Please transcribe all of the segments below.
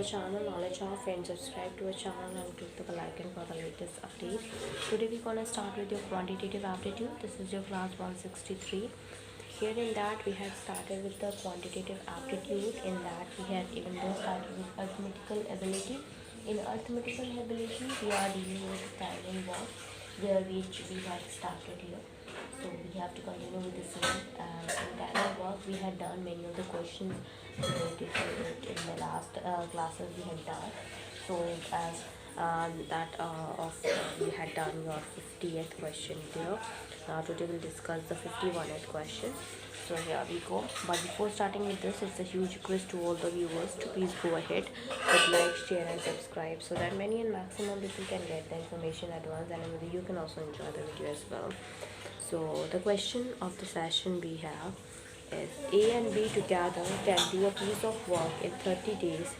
our channel Knowledge of, and subscribe to our channel and click the bell icon for the latest update. Today we're gonna start with your quantitative aptitude. This is your class 163. Here in that we had started with the quantitative aptitude. In that we had even though started with arithmetical ability. In arithmetical ability we are dealing with parallel work where we had started here. So we have to continue with the same. In parallel work we had done many of the questions related to it in the last classes we had done. So as we had done your 50th question there. Today we'll discuss the 51st question. So here we go. But before starting with this, it's a huge request to all the viewers to please go ahead with like, share and subscribe so that many and maximum people can get the information at once, and you can also enjoy the video as well. So the question of the session we have is A and B together can do a piece of work in 30 days.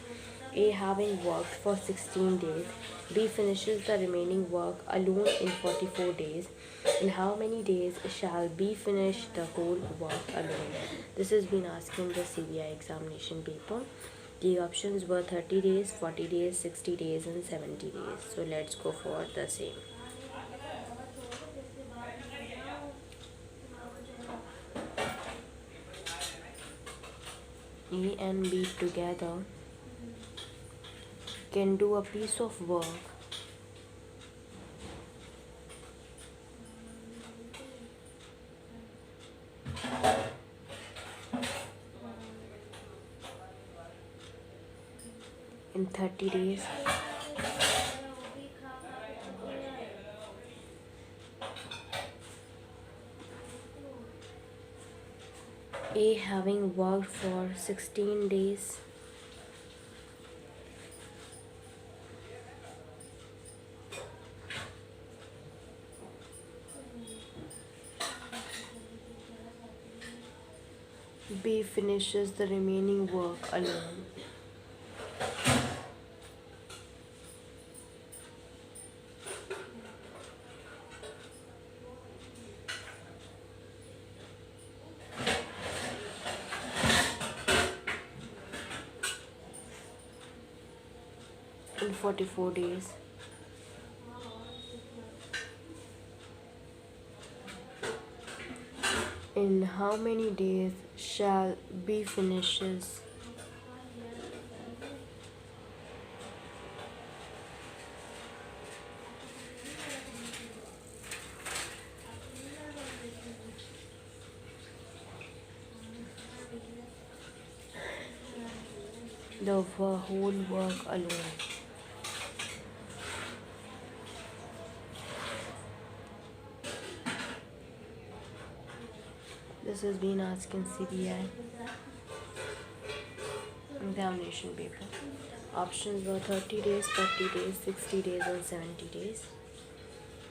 A having worked for 16 days, B finishes the remaining work alone in 44 days. In how many days shall B finish the whole work alone? This has been asked in the CBI examination paper. The options were 30 days, 40 days, 60 days and 70 days. So let's go for the same. A and B together can do a piece of work in 30 days. A having worked for 16 days. B finishes the remaining work alone. In 44 days. In how many days shall B finishes the whole work alone? This has been asked in CBI examination paper. Options were 30 days, 40 days, 60 days and 70 days.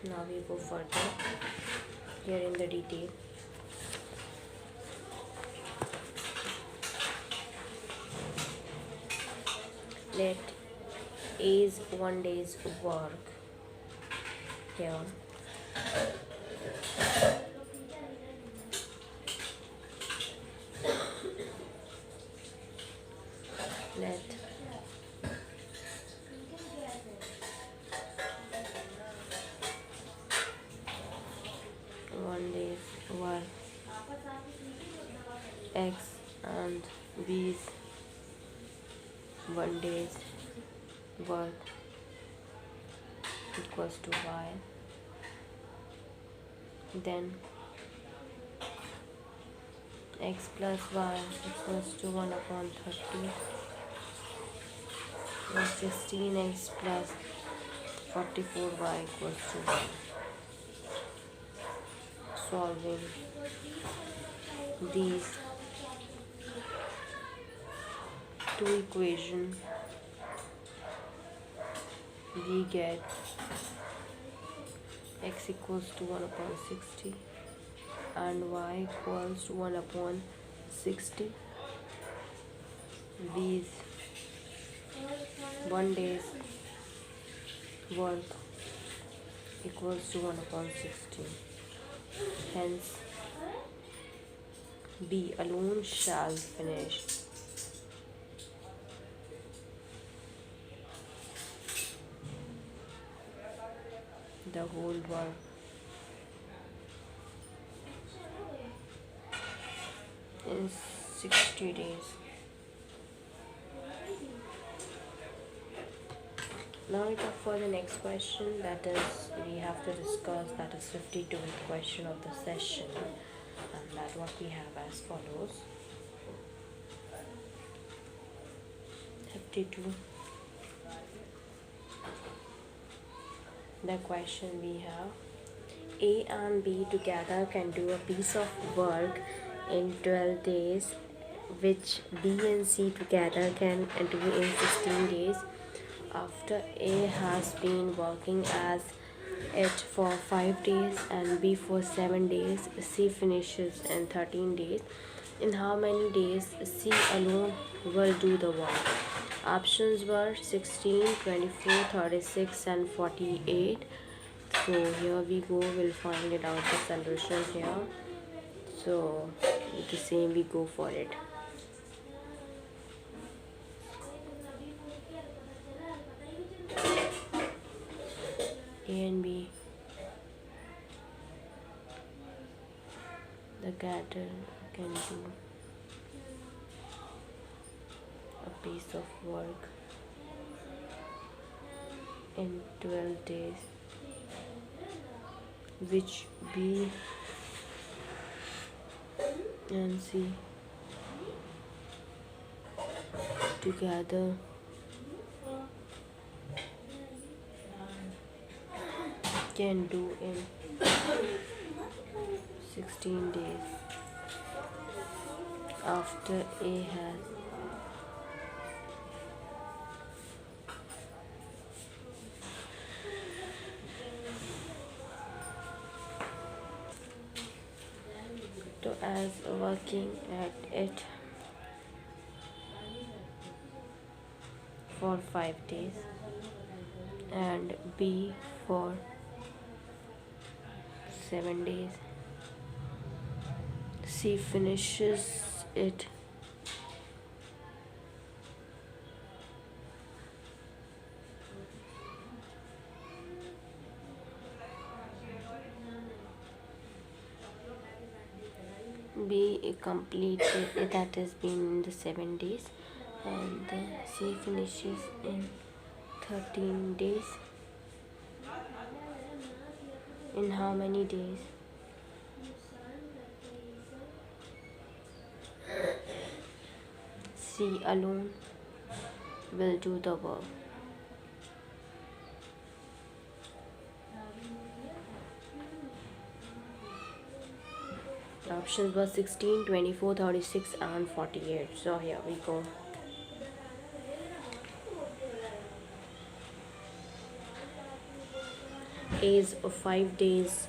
Now we go further here in the detail. Let A's 1 day's work here let one day's work X and B's 1 day's work equals to Y. Then X plus Y equals to 1 upon 30. Then 16x plus 44y equals to 1. Solving these two equations, we get x equals to 1 upon 60 and y equals to 1 upon 60. These 1 day's work equals to 1 upon 60. Hence, B alone shall finish the whole work in 60 days. Now we talk for the next question, that is we have to discuss, that is 52nd question of the session, and that what we have as follows. 52. The question we have: A and B together can do a piece of work in 12 days, which B and C together can do in 16 days. After A has been working as it for 5 days and B for 7 days, C finishes in 13 days. In how many days C alone will do the work? Options were 16, 24, 36 and 48. So here we go, we'll find it out the solution here. So with the same we go for it. A and B, the cattle can do a piece of work in 12 days, which B and C together can do in 16 days. After A has to as working at it for 5 days and B for 7 days. C finishes it B completed, that has been in the 7 days, and C finishes in 13 days. In how many days? C alone will do the work. The options were 16, 24, 36 and 48. So here we go. A is 5 days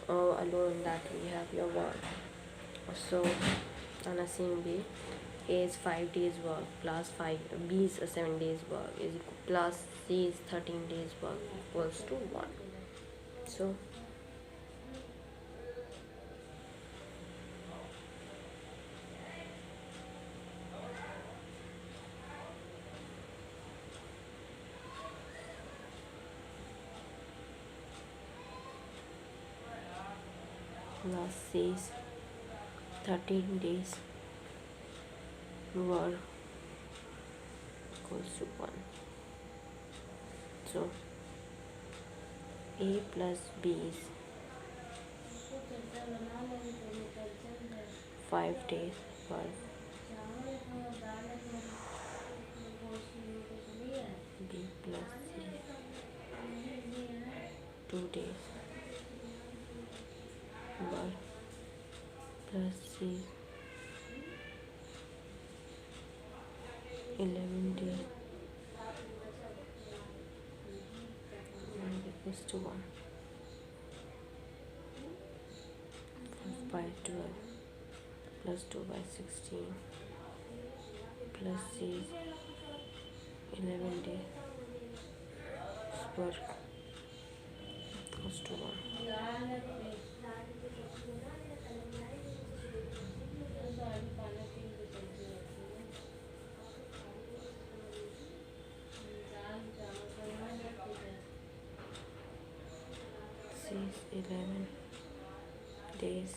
alone that we have your work. So on a same B, A is 5 days work plus 5, B is 7 days work is plus C is 13 days work equals to 1. So plus C is 13 days work equals to 1. So A plus B is 5 days work, B plus C 2 days work plus C 11 days equals to 1. 5 by 12 plus 2 by 16 plus C 11 days work equals to 1. 11 days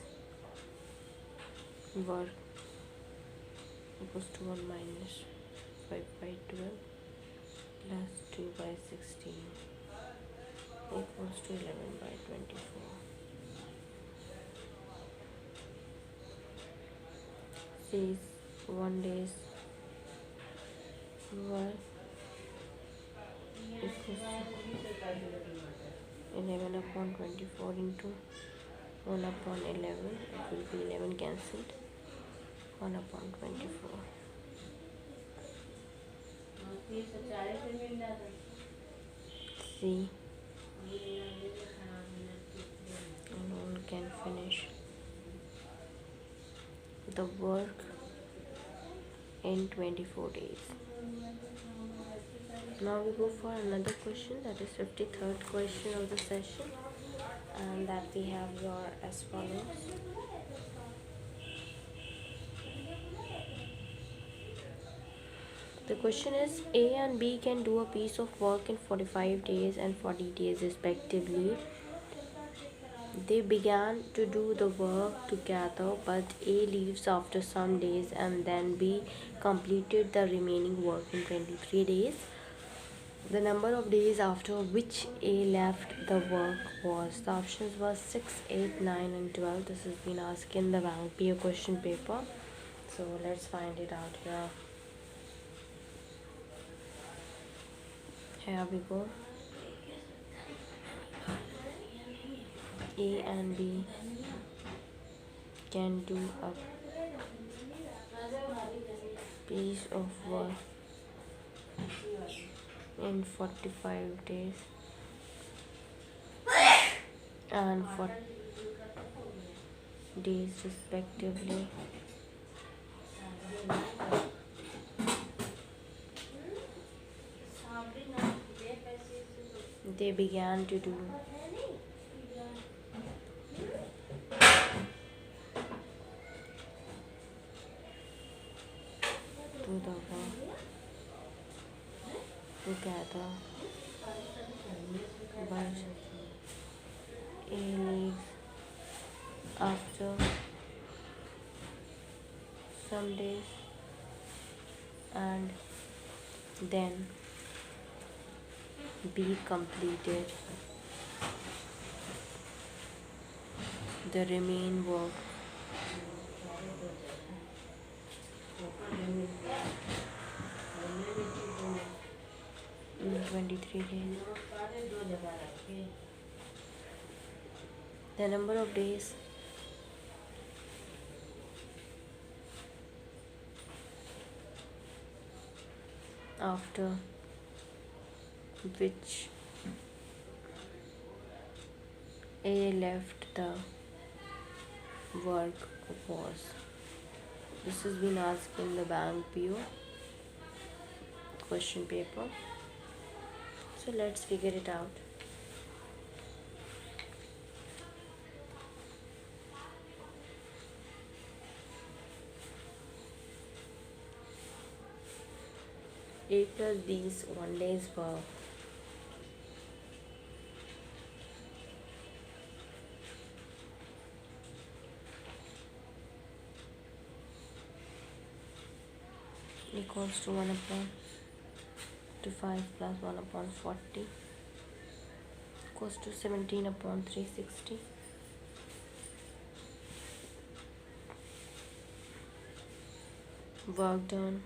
work equals to 1 minus 5 by 12 plus 2 by 16 equals to 11 by 24. Says 1 day's work equals to 11 upon 24 into 1 upon 11. It will be 11 cancelled. 1 upon 24. See, and one can finish the work in 24 days. Now we go for another question, that is 53rd question of the session, and that we have your as follows. The question is, A and B can do a piece of work in 45 days and 40 days respectively. They began to do the work together, but A leaves after some days and then B completed the remaining work in 23 days. The number of days after which A left the work was. The options were 6, 8, 9 and 12. This has been asked in the bank PO question paper. So let's find it out here. Here we go. A and B can do a piece of work in 45 days and 40 days respectively. They began to do the work together, but A leaves after some days and then B completed the remaining work in 23 days. The number of days after which A left the work was. This has been asked in the bank PO question paper. So let's figure it out. A plus B's 1 day's work equals to 1 upon 5 plus 1 upon 40 equals to 17 upon 360. Work done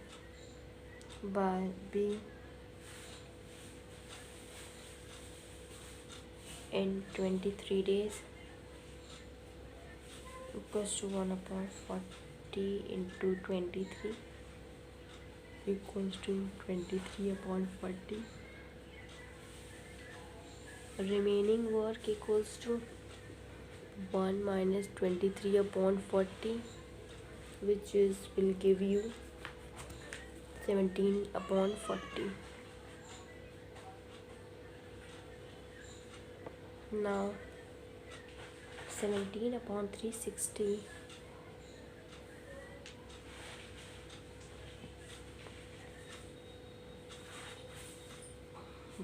by B in 23 days equals to 1 upon 40 into 23 equals to 23 upon 40. Remaining work equals to 1 minus 23 upon 40, which will give you 17 upon 40. Now 17 upon 360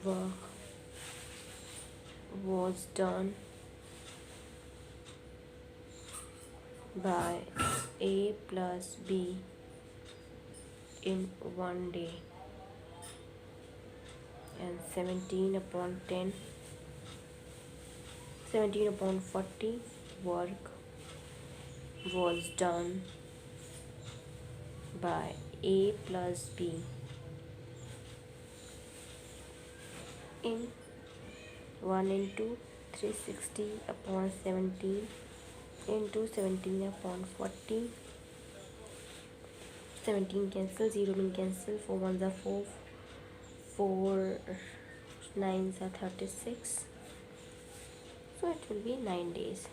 work was done by A plus B in one day, and 17 upon 40 work was done by A plus B in 1 into 360 upon 17 into 17 upon 40. 17 cancel, 0 will cancel, 4 ones are 4, 4 nines are 36, so it will be 9 days.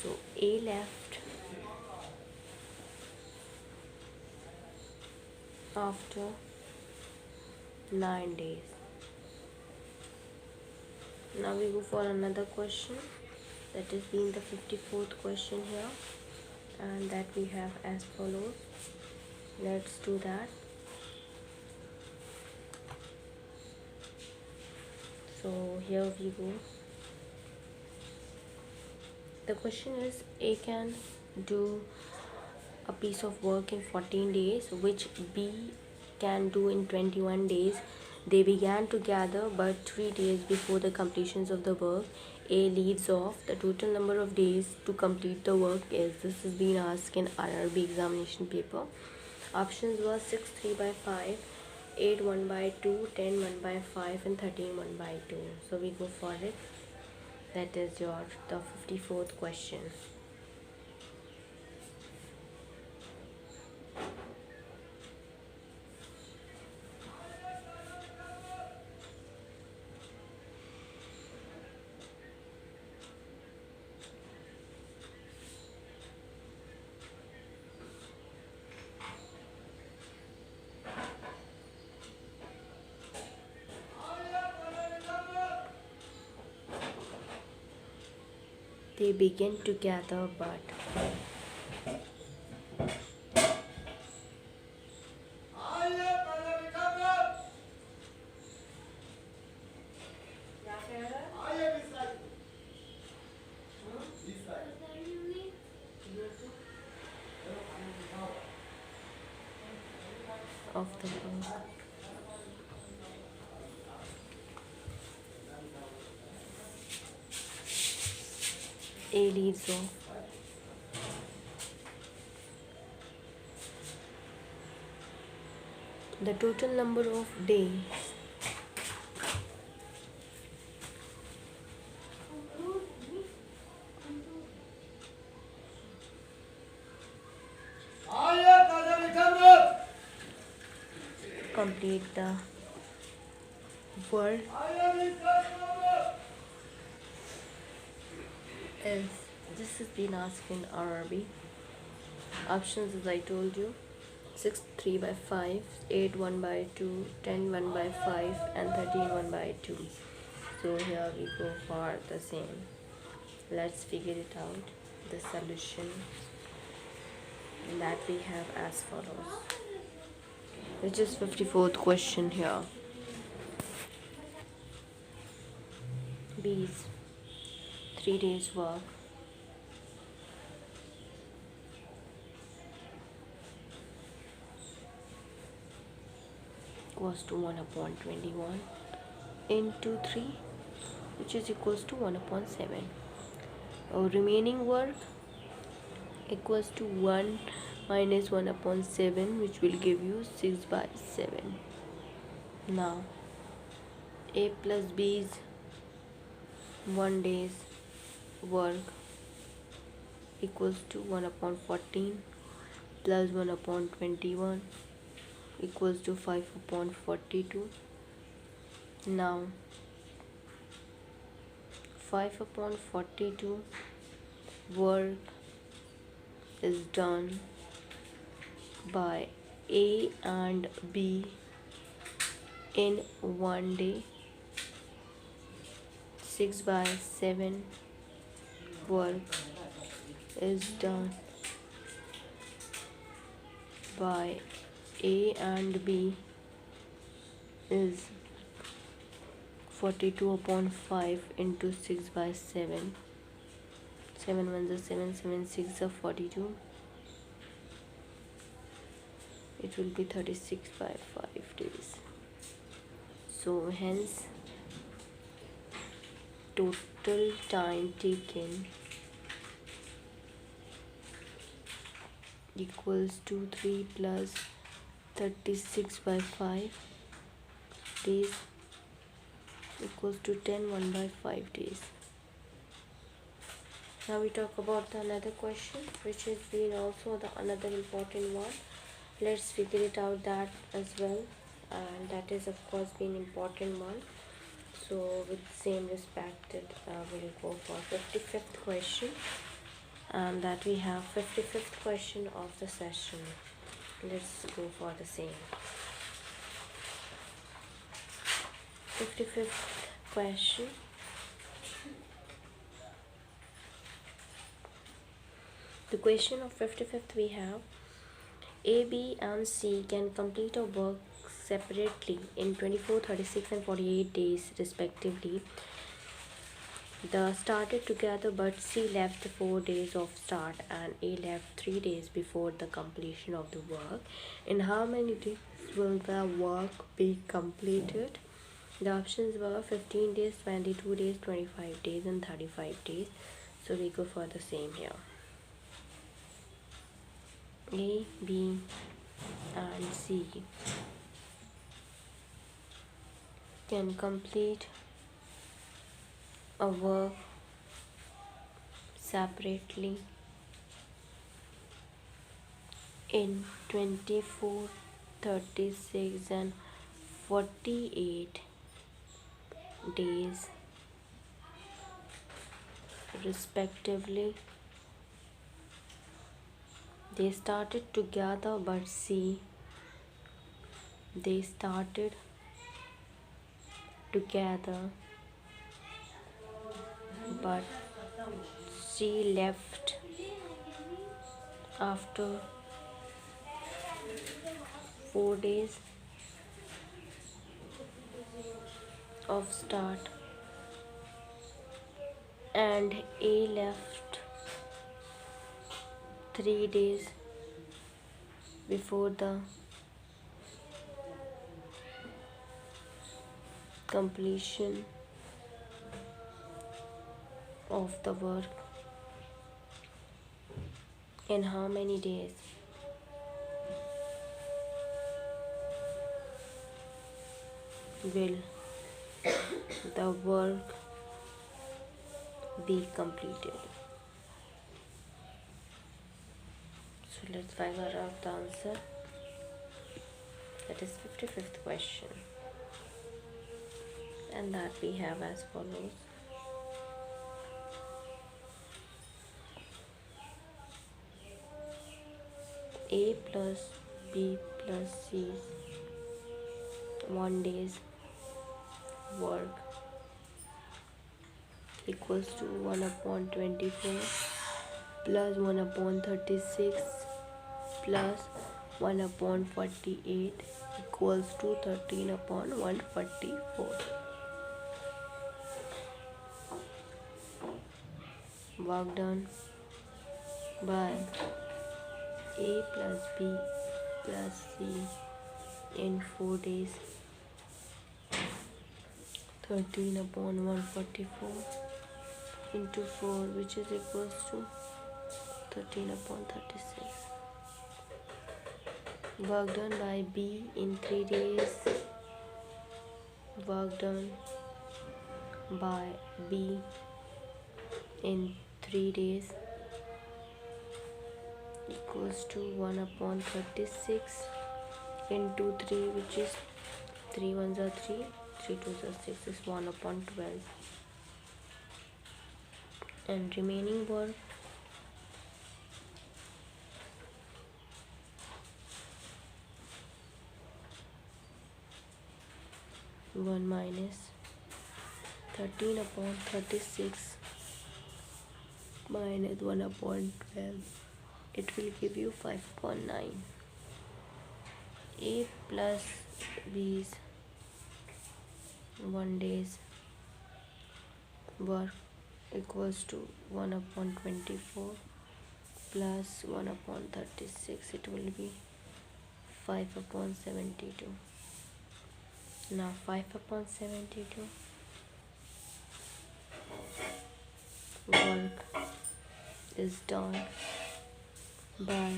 So A left after 9 days. Now we go for another question, that is being the 54th question here, and that we have as follows. Let's do that. So here we go. The question is, A can do a piece of work in 14 days, which B can do in 21 days. They began together, but 3 days before the completion of the work, A leaves off. The total number of days to complete the work is, this has been asked in RRB examination paper. Options were 6 3 by 5, 8 1 by 2, 10 1 by 5, and 13 1 by 2. So we go for it. That is the 54th question. They begin together, but of the work. A leaves off. The total number of days complete the work is, this has been asked in RRB. Options as I told you: 6 3 by 5, 8 1 by 2, 10 1 by 5, and 13 1 by 2. So here we go for the same. Let's figure it out. The solution that we have as follows, which is 54th question here. B's 3 days work was to 1 upon 21 into 3, which is equals to 1 upon 7. Remaining work equals to 1 minus 1 upon 7, which will give you 6 by 7. Now A plus B's 1 day's work equals to 1 upon 14 plus 1 upon 21 equals to 5 upon 42. Now 5 upon 42 work is done by A and B in one day. 6 by 7 work is done by A and B is 42 upon 5 into 6 by 7. 7 1s are 7, 7 6 are 42. It will be 36 by 5 days. So hence total time taken equals to 3 plus 36 by 5 days equals to 10 1 by 5 days. Now we talk about the another question, which is been also the another important one. Let's figure it out that as well, and that is of course been important one. So with same respect, we'll go for 55th question, and that we have 55th question of the session. Let's go for the same. 55th question. The question of 55th we have: A, B and C can complete a work separately in 24, 36 and 48 days respectively. The started together, but C left 4 days of start and A left 3 days before the completion of the work. In how many days will the work be completed? The options were 15 days, 22 days, 25 days and 35 days. So we go for the same here. A, B and C can complete a work separately in 24, 36 and 48 days respectively. They started together, but they started together, but she left after 4 days of start, and A left 3 days before the completion of the work. In how many days? Will the work be completed? So let's figure out the answer. That is 55th question, and that we have as follows. A plus B plus C 1 day's work equals to 1 upon 24 plus 1 upon 36 plus 1 upon 48 equals to 13 upon 144. Work done by A plus B plus C in 4 days, 13 upon 144 into 4, which is equals to 13 upon 36. Work done by B in 3 days. Work done by B in 3 days equals to 1 upon 36 into 3, which is 3 1s are 3, 3 2s are 6, is 1 upon 12. And remaining work one minus 13 upon 36 minus 1 upon 12. It will give you 5 upon 9. A plus B's 1 day's work equals to 1 upon 24 plus 1 upon 36. It will be 5 upon 72. Now 5 upon 72, work is done by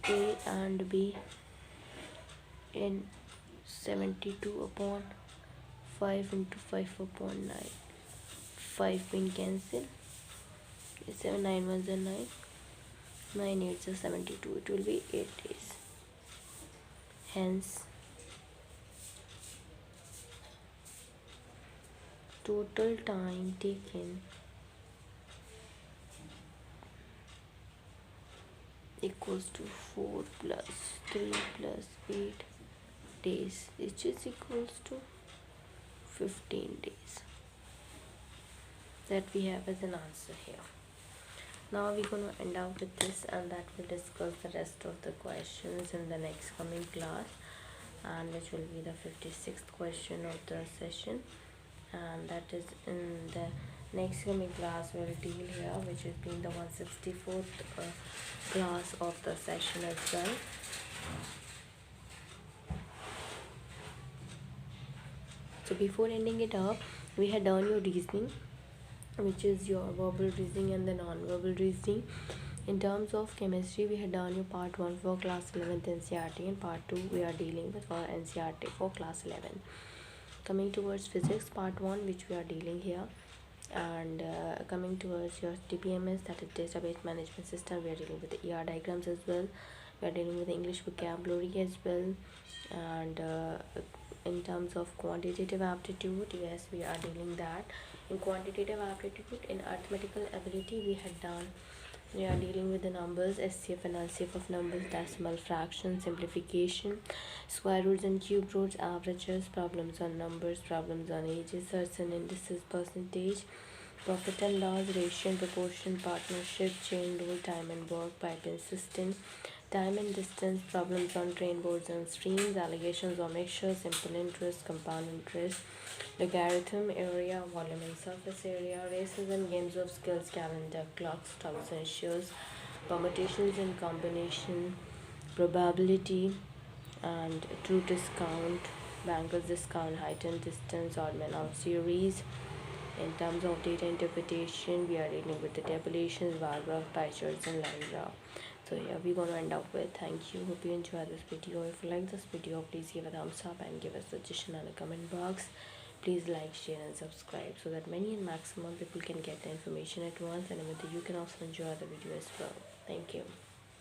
A and B in 72 upon 5 into 5 upon 9. 5 being cancelled. 7 9 ones are 9. 9 8s are 72. It will be 8 days. Hence, total time taken equals to 4 plus 3 plus 8 days, which is equals to 15 days. That we have as an answer here. Now we're going to end up with this, and that will discuss the rest of the questions in the next coming class, and which will be the 56th question of the session, and that is in the next coming class we'll deal here, which has been the 164th class of the session as well. So before ending it up, we had done your reasoning, which is your verbal reasoning and the non-verbal reasoning. In terms of chemistry, we had done your part 1 for class 11th NCERT, and part 2 we are dealing with for NCERT for class 11. Coming towards physics, part 1, which we are dealing here, and coming towards your DBMS, that is database management system, we are dealing with the ER diagrams as well. We are dealing with the English vocabulary as well, and in terms of quantitative aptitude, yes, we are dealing that. In quantitative aptitude, in arithmetical ability, we are dealing with the numbers, SCF and LCF of numbers, decimal fraction, simplification, square roots and cube roots, averages, problems on numbers, problems on ages, certain indices, percentage, profit and loss, ratio and proportion, partnership, chain rule, time and work, pipe and system, time and distance, problems on train boards and streams, allegations or mixture, simple interest, compound interest, logarithm, area, volume and surface area, races and games of skills, calendar, clocks, stocks and shares, permutations and combination, probability and true discount, banker's discount, height and distance, odd man out series. In terms of data interpretation, we are dealing with the tabulations, bar graph, pie charts and line graph. So here we're going to end up with. Thank you. Hope you enjoyed this video. If you like this video, please give a thumbs up and give a suggestion in the comment box. Please like, share and subscribe so that many and maximum people can get the information at once, and with you can also enjoy the video as well. Thank you.